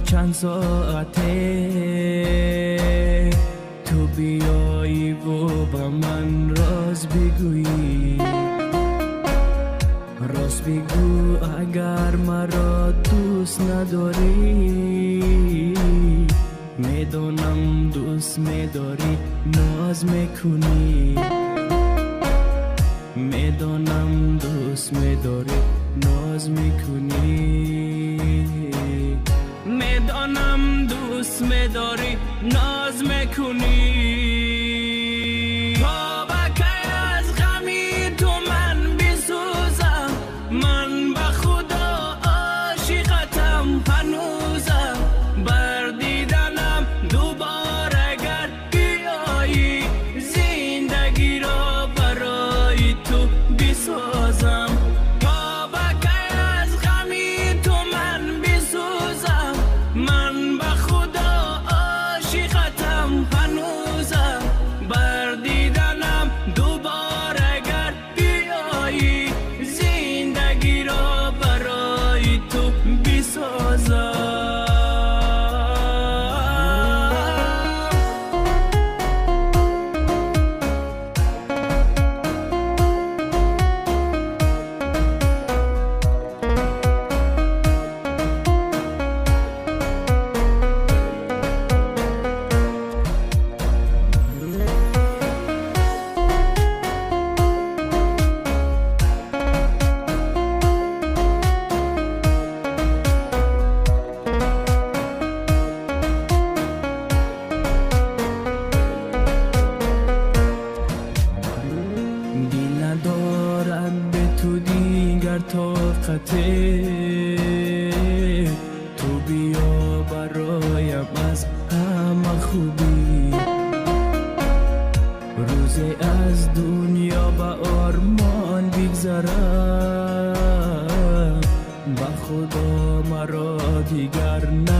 چند ساعته تو بیایی و با من راز بگویی، راست بگو اگر مرا دوست نداری. میدونم دوست میداری ناز میکنی، میدونم دوست میداری ناز میکنی، میدونم دوست میداری ناز میکنی. تو بیا برایم از همه خوبی، روزی از دنیا با آرمان بگذرم، با خدا مرا دیگر نه